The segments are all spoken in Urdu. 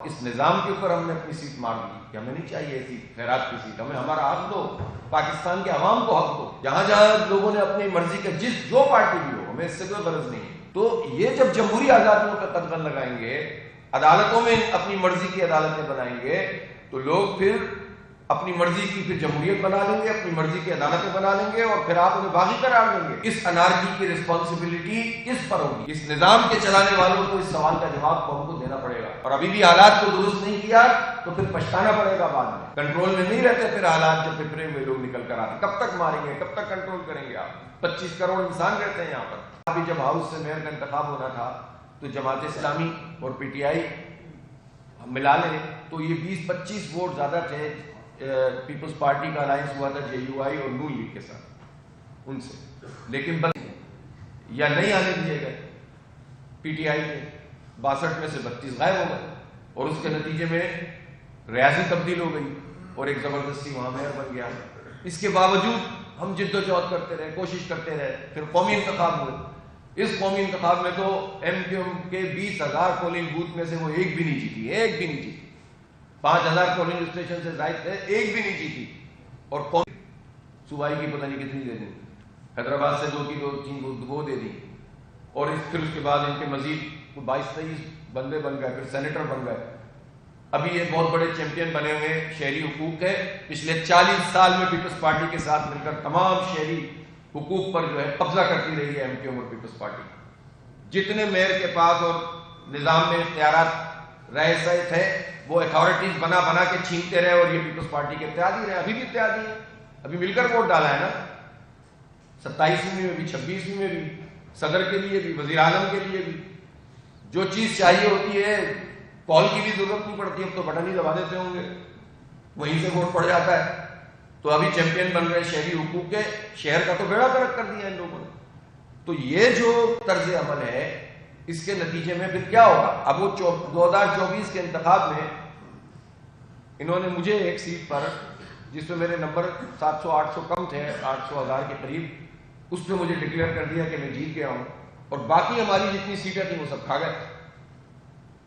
اس نظام کے اوپر ہم نے اپنی سیٹ مار دی کہ ہمیں نہیں چاہیے ایسی خیرات کی سیٹ، ہمیں ہمارا حق دو، پاکستان کے عوام کو حق دو، جہاں جہاں لوگوں نے اپنی مرضی کا جو پارٹی بھی ہو، ہمیں اس سے کوئی غرض نہیں ہے۔ تو یہ جب جمہوری آزادیوں کا قدغن لگائیں گے، عدالتوں میں اپنی مرضی کی عدالتیں بنائیں گے، تو لوگ پھر اپنی مرضی کی پھر جمہوریت بنا لیں گے، اپنی مرضی کی عدالتیں بنا لیں گے، اور پھر آپ انہیں باغی قرار دیں گے۔ اس انارکی کی رسپانسبلٹی کس پر ہوگی؟ اس نظام کے چلانے والوں کو اس سوال کا جواب قوم کو دینا پڑے گا، اور ابھی بھی حالات کو درست نہیں کیا تو پھر پچھتانا پڑے گا بعد میں۔ کنٹرول میں نہیں رہتے پھر حالات، جب پپرے میں لوگ نکل کر آتے، کب تک ماریں گے، کب تک کنٹرول کریں گے آپ؟ 25 کروڑ انسان رہتے ہیں یہاں پر۔ ابھی جب ہاؤس سے میئر کا انتخاب ہونا تھا تو جماعت اسلامی اور پی ٹی آئی ملا لیں تو یہ 20-25 ووٹ زیادہ تھے پیپلز پارٹی کا الائنس ہوا تھا جے یو آئی اور نون لیگ کے ساتھ ان سے، لیکن یا نہیں آنے دیے گئے۔ پی ٹی آئی کے 62 میں سے 32 غائب ہو گئے، اور اس کے نتیجے میں ریاضی تبدیل ہو گئی اور ایک زبردستی وہاں میئر بن گیا۔ اس کے باوجود ہم جد و جہد کرتے رہے، کوشش کرتے رہے، پھر قومی انتخاب ہوئے۔ اس قومی انتخاب میں تو ایم کیو ایم کے 20,000 پولنگ بوتھ میں سے وہ ایک بھی نہیں جیتی، 5,000 پولنگ اسٹیشن سے زائد تھے، ایک بھی نہیں جیتی، اور قومی صوبائی کی پتہ نہیں کتنی دے دی، حیدرآباد سے 2 کی 3 وہ دے دی، اور پھر اس کے بعد ان کے مزید 22-23 بندے بن گئے، پھر سینیٹر بن گئے۔ ابھی یہ بہت بڑے چیمپئن بنے ہوئے شہری حقوق کے، پچھلے 40 سال میں پیپلز پارٹی کے ساتھ مل کر تمام شہری حقوق پر جو ہے قبضہ کرتی رہی ہے ایم کیو ایم اور پیپلز پارٹی۔ جتنے میئر کے پاس اور نظام میں اختیارات رئیسے تھے وہ اتھارٹیز بنا کے چھینتے رہے، اور یہ پیپلز پارٹی کے اتحادی رہے، ابھی بھی اتحادی ہیں، ابھی مل کر ووٹ ڈالا ہے نا، 27ویں میں بھی، 26ویں میں بھی، صدر کے لیے بھی، وزیر اعظم کے لیے بھی۔ جو چیز چاہیے ہوتی ہے کال کی بھی ضرورت نہیں پڑتی، اب تو بٹن ہی دبا دیتے ہوں گے، وہیں سے ووٹ پڑ جاتا ہے۔ تو ابھی چیمپئن بن رہے شہری حقوق کے، شہر کا تو بیڑا غرق کر دیا ان لوگوں نے۔ تو یہ جو طرز عمل ہے، اس کے نتیجے میں پھر کیا ہوگا؟ اب وہ 2024 کے انتخاب میں انہوں نے مجھے ایک سیٹ پر، جس میں میرے نمبر 700-800 کم تھے، 800,000 کے قریب، اس پہ مجھے ڈکلیئر کر دیا کہ میں جیت گیا ہوں، اور باقی ہماری جتنی سیٹیں تھیں وہ سب کھا گئے۔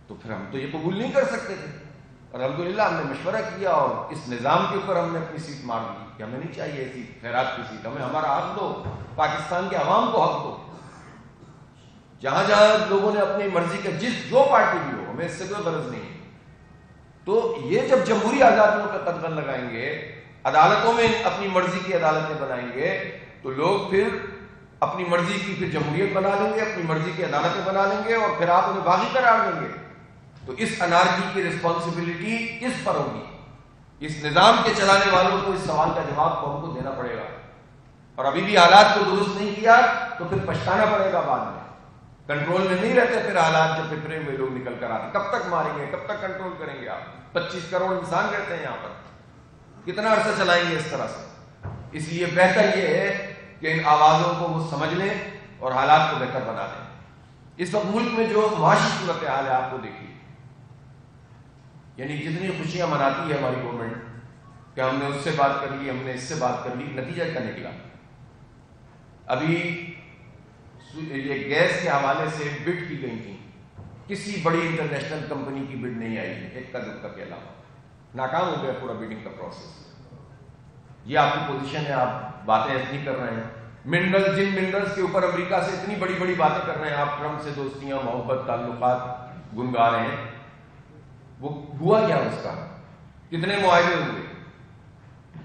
تو پھر ہم تو یہ قبول نہیں کر سکتے تھے، اور الحمدللہ ہم نے مشورہ کیا، اور اس نظام کے اوپر ہم نے اپنی سیٹ مار دی کہ ہمیں نہیں چاہیے ایسی خیرات کی سیٹ، ہمیں ہمارا حق دو، پاکستان کے عوام کو حق دو، جہاں جہاں لوگوں نے اپنی مرضی کا جو پارٹی بھی ہو، ہمیں اس سے کوئی غرض نہیں ہے۔ تو یہ جب جمہوری آزادیوں کا قدغن لگائیں گے، عدالتوں میں اپنی مرضی کی عدالتیں بنائیں گے، تو لوگ پھر اپنی مرضی کی پھر جمہوریت بنا لیں گے، اپنی مرضی کی عدالتیں بنا لیں گے، اور پھر آپ انہیں باغی قرار دیں گے۔ تو اس انارکی کی رسپانسبلٹی کس پر ہوگی؟ اس نظام کے چلانے والوں کو اس سوال کا جواب قوم کو دینا پڑے گا، اور ابھی بھی حالات کو درست نہیں کیا تو پھر پچھتانا پڑے گا بعد میں۔ کنٹرول میں نہیں رہتے پھر حالات، جب پپرے میں لوگ نکل کر آتے، کب تک ماریں گے، کب تک کنٹرول کریں گے آپ؟ 25 کروڑ انسان رہتے ہیں یہاں پر، کتنا عرصہ چلائیں گے اس طرح سے؟ اس لیے بہتر یہ ہے کہ ان آوازوں کو وہ سمجھ لیں اور حالات کو بہتر بنا دیں۔ اس وقت ملک میں جو معاشی صورتحال ہے آپ کو دیکھیے، یعنی جتنی خوشیاں مناتی ہے ہماری گورنمنٹ کہ ہم نے اس سے بات کر لی، ہم نے اس سے بات کر لی، نتیجہ کیا نکلا؟ ابھی یہ گیس کے حوالے سے بڈ کی گئی تھی، کسی بڑی انٹرنیشنل کمپنی کی بڈ نہیں آئی ہے، ایک کا دکا کے علاوہ، ناکام ہو گیا پورا بڈنگ کا پروسیس۔ یہ آپ کی پوزیشن ہے، آپ باتیں اتنی کر رہے ہیں، جن منرلز کے اوپر امریکہ سے اتنی بڑی بڑی باتیں کر رہے ہیں، آپ ٹرمپ سے دوستیاں، محبت، تعلقات گنگا رہے ہیں، وہ ہوا کیا اس کا؟ کتنے معاہدے ہوئے؟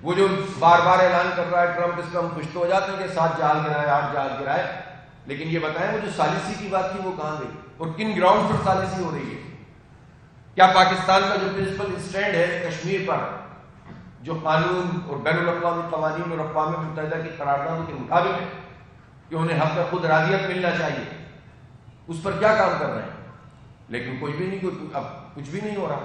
وہ جو بار بار اعلان کر رہا ہے ٹرمپ، اس پہ ہم خوش تو ہو جاتے ہیں کہ 7 جہاز گرائے، 8 جہاز گرائے، لیکن یہ بتائیں وہ جو ثالثی کی بات تھی وہ کہاں گئی، اور کن گراؤنڈ پر ثالثی ہو رہی ہے؟ کیا پاکستان کا جو پرنسپل اسٹینڈ ہے کشمیر پر، جو قانون اور بین الاقوامی قوانین اور اقوام متحدہ کی قراردادوں کے مطابق ہے کہ انہیں حق خود ارادیت ملنا چاہیے، اس پر کیا کام کر رہے ہیں؟ لیکن کوئی بھی نہیں، اب کچھ بھی نہیں ہو رہا،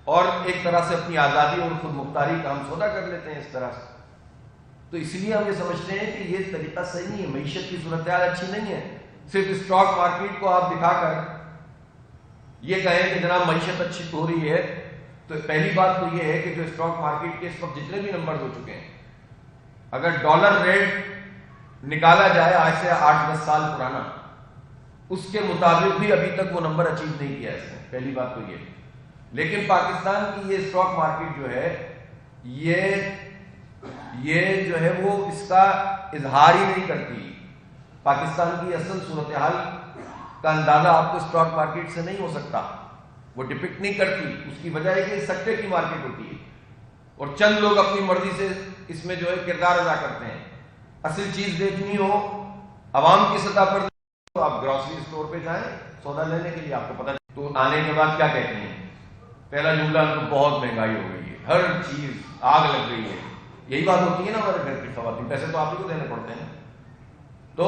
اور ایک طرح سے اپنی آزادی اور خود مختاری کا ہم سودا کر لیتے ہیں اس طرح سے۔ تو اس لیے ہم یہ سمجھتے ہیں کہ یہ طریقہ صحیح نہیں ہے، معیشت کی صورتحال اچھی نہیں ہے۔ صرف اسٹاک مارکیٹ کو آپ دکھا کر یہ کہیں کہ جناب معیشت اچھی ہو رہی ہے، تو پہلی بات تو یہ ہے کہ جو اسٹاک مارکیٹ کے اس وقت جتنے بھی نمبر ہو چکے ہیں، اگر ڈالر ریٹ نکالا جائے آج سے 8-10 سال پرانا، اس کے مطابق بھی ابھی تک وہ نمبر اچیو نہیں کیا اس نے، پہلی بات تو یہ۔ لیکن پاکستان کی یہ اسٹاک مارکیٹ جو ہے یہ جو ہے وہ اس کا اظہار ہی نہیں کرتی. پاکستان کی اصل صورتحال کا اندازہ آپ کو اسٹاک مارکیٹ سے نہیں ہو سکتا. وہ ڈپکٹ نہیں کرتی. اس کی وجہ ہے کہ سکتے کی مارکیٹ ہوتی ہے اور چند لوگ اپنی مرضی سے اس میں جو ہے کردار ادا کرتے ہیں. اصل چیز دیکھنی ہو عوام کی سطح پر تو آپ گروسری اسٹور پہ جائیں سودا لینے کے لیے, آپ کو پتہ. تو آنے کے بعد کیا کہتے ہیں؟ پہلا جملہ تو بہت مہنگائی ہو گئی ہے, ہر چیز آگ لگ گئی ہے. یہی بات ہوتی ہے نا ہمارے گھر کی خواتین, پیسے تو آپ ہی کو دینے پڑتے ہیں. تو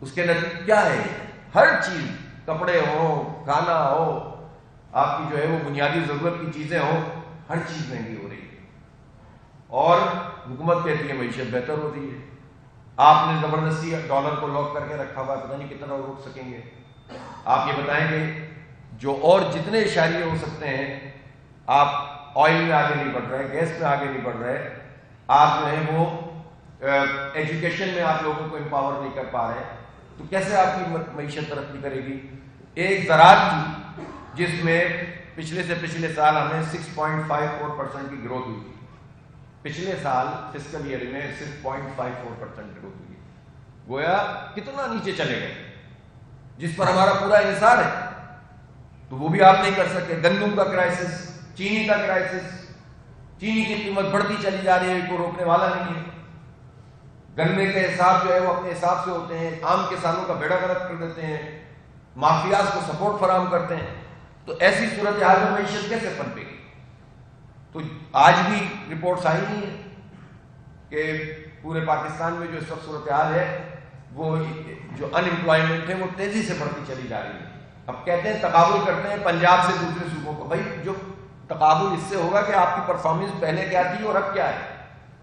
اس کے نتیجے کیا ہے؟ ہر چیز, کپڑے ہو, کھانا ہو, آپ کی جو ہے وہ بنیادی ضرورت کی چیزیں ہوں, ہر چیز مہنگی ہو رہی ہے. اور حکومت کہتی ہے معیشت بہتر ہو رہی ہے. آپ نے زبردستی ڈالر کو لاک کر کے رکھا ہوا, پتہ نہیں کتنا روک سکیں گے. آپ یہ بتائیں گے جو اور جتنے اشاریے ہو سکتے ہیں, آپ آئل میں آگے نہیں بڑھ رہے, گیس میں آگے نہیں بڑھ رہے, آپ جو ہے وہ ایجوکیشن میں آپ لوگوں کو امپاور نہیں کر پا رہے, تو کیسے آپ کی معیشت ترقی کرے گی؟ ایک زراعت کی جس میں پچھلے سے پچھلے سال ہمیں 6.54% کی گروتھ ہوئی تھی. پچھلے سال فسکل ایئر میں صرف 0.54% گروتھ ہوئی. گویا کتنا نیچے چلے گئے, جس پر ہمارا پورا انحصار ہے. تو وہ بھی آپ نہیں کر سکتے. گندم کا کرائسس, چینی کا کرائسس, چینی کی قیمت بڑھتی چلی جا رہی ہے, کوئی روکنے والا نہیں ہے. گنے کے حساب جو ہے وہ اپنے حساب سے ہوتے ہیں, عام کسانوں کا بیڑا غرق کر دیتے ہیں, مافیاز کو سپورٹ فراہم کرتے ہیں. تو ایسی صورتحال میں معیشت کیسے پنپے گی؟ تو آج بھی رپورٹس آئی نہیں ہیں کہ پورے پاکستان میں جو اس وقت صورتحال ہے وہ جو ان امپلائمنٹ ہے وہ تیزی سے بڑھتی چلی جا رہی ہے. اب کہتے ہیں تقابل کرتے ہیں پنجاب سے دوسرے صوبوں کو. بھائی جو تقابل اس سے ہوگا کہ آپ کی پرفارمنس پہلے کیا تھی اور اب کیا ہے.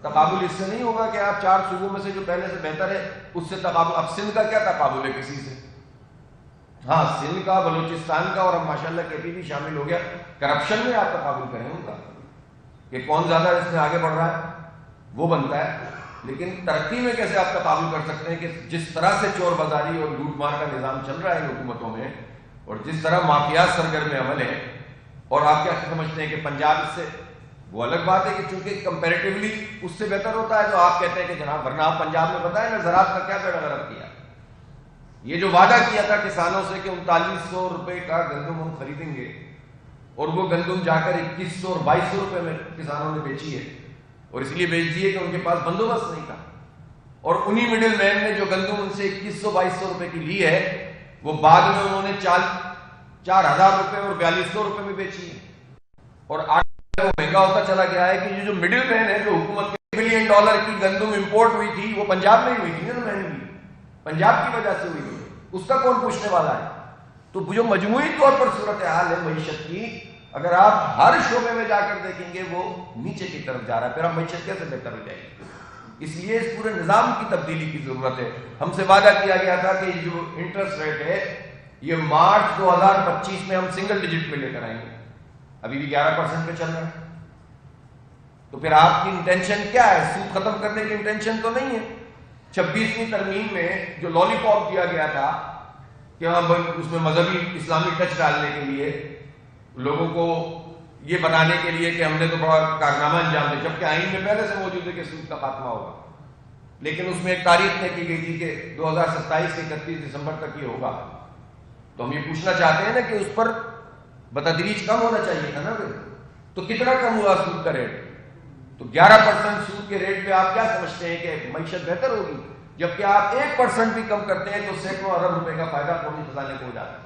تقابل اس سے نہیں ہوگا کہ آپ 4 صوبوں میں سے جو پہلے سے بہتر ہے اس سے تقابل. اب سندھ کا کیا تقابل ہے کسی سے؟ ہاں سندھ کا, بلوچستان کا, اور اب ماشاءاللہ KP بھی شامل ہو گیا. کرپشن میں آپ تقابل کریں ان کا کہ کون زیادہ اس میں آگے بڑھ رہا ہے, وہ بنتا ہے. لیکن ترقی میں کیسے آپ تقابل کر سکتے ہیں کہ جس طرح سے چور بازاری اور لوٹ مار کا نظام چل رہا ہے حکومتوں میں, اور جس طرح مافیاز سرگرم عمل ہے, اور آپ کیا سمجھتے ہیں کہ پنجاب اس سے, وہ الگ بات ہے کہ چونکہ کمپیریٹیولی اس سے بہتر ہوتا ہے تو آپ کہتے ہیں کہ جناب, ورنہ آپ پنجاب میں بتائیں نا زراعت کا کیا بیڑا غرق کیا. یہ جو وعدہ کیا تھا کسانوں سے کہ 3900 روپے کا گندم ہم خریدیں گے, اور وہ گندم جا کر 2100 اور 2200 روپے میں کسانوں نے بیچی ہے, اور اس لیے بیچ دی ہے کہ ان کے پاس بندوبست نہیں تھا. اور انہی مڈل مین نے جو گندم ان سے 2100-2200 روپے کی لی ہے وہ بعد میں انہوں نے 4000 روپے اور 4200 روپے میں بیچی ہے. اور آگے وہ مہنگا ہوتا چلا گیا ہے کہ یہ جو مڈل مین ہے, جو حکومت کے $1 بلین کی گندم امپورٹ ہوئی تھی وہ پنجاب میں ہی ہوئی تھی نا, مہنگی پنجاب کی وجہ سے ہوئی تھی, اس کا کون پوچھنے والا ہے؟ تو جو مجموعی طور پر صورتحال ہے معیشت کی, اگر آپ ہر شعبے میں جا کر دیکھیں گے وہ نیچے کی طرف جا رہا ہے. پھر ہم معیشت کیسے بہتر ہو جائے گی؟ اس لیے اس پورے نظام کی تبدیلی کی ضرورت ہے. ہم سے وعدہ کیا گیا تھا کہ جو انٹرسٹ ریٹ ہے یہ مارچ 2025 میں ہم سنگل ڈیجٹ پہ لے کر آئیں گے. ابھی بھی 11% پہ چل رہا ہے. تو پھر آپ کی انٹینشن کیا ہے؟ سود ختم کرنے کی انٹینشن تو نہیں ہے. 26ویں ترمیم میں جو لالی پاپ دیا گیا تھا کہ اس میں مذہبی اسلامی ٹچ ڈالنے کے لیے, لوگوں کو یہ بتانے کے لیے کہ ہم نے تو بڑا کارنامہ انجام دیا, جبکہ آئین میں پہلے سے موجود ہے کہ سود کا خاتمہ ہوگا, لیکن اس میں ایک تاریخ طے کی گئی تھی کہ 2027 کے 31 دسمبر تک یہ ہوگا. تو ہم یہ پوچھنا چاہتے ہیں نا کہ اس پر بتدریج کم ہونا چاہیے تھا نا. تو کتنا کم ہوا سود کا ریٹ؟ تو 11% سود کے ریٹ پہ آپ کیا سمجھتے ہیں کہ معیشت بہتر ہوگی؟ جبکہ آپ 1% بھی کم کرتے ہیں تو سینکڑوں ارب روپے کا فائدہ قومی خزانے کو ہو جاتا ہے.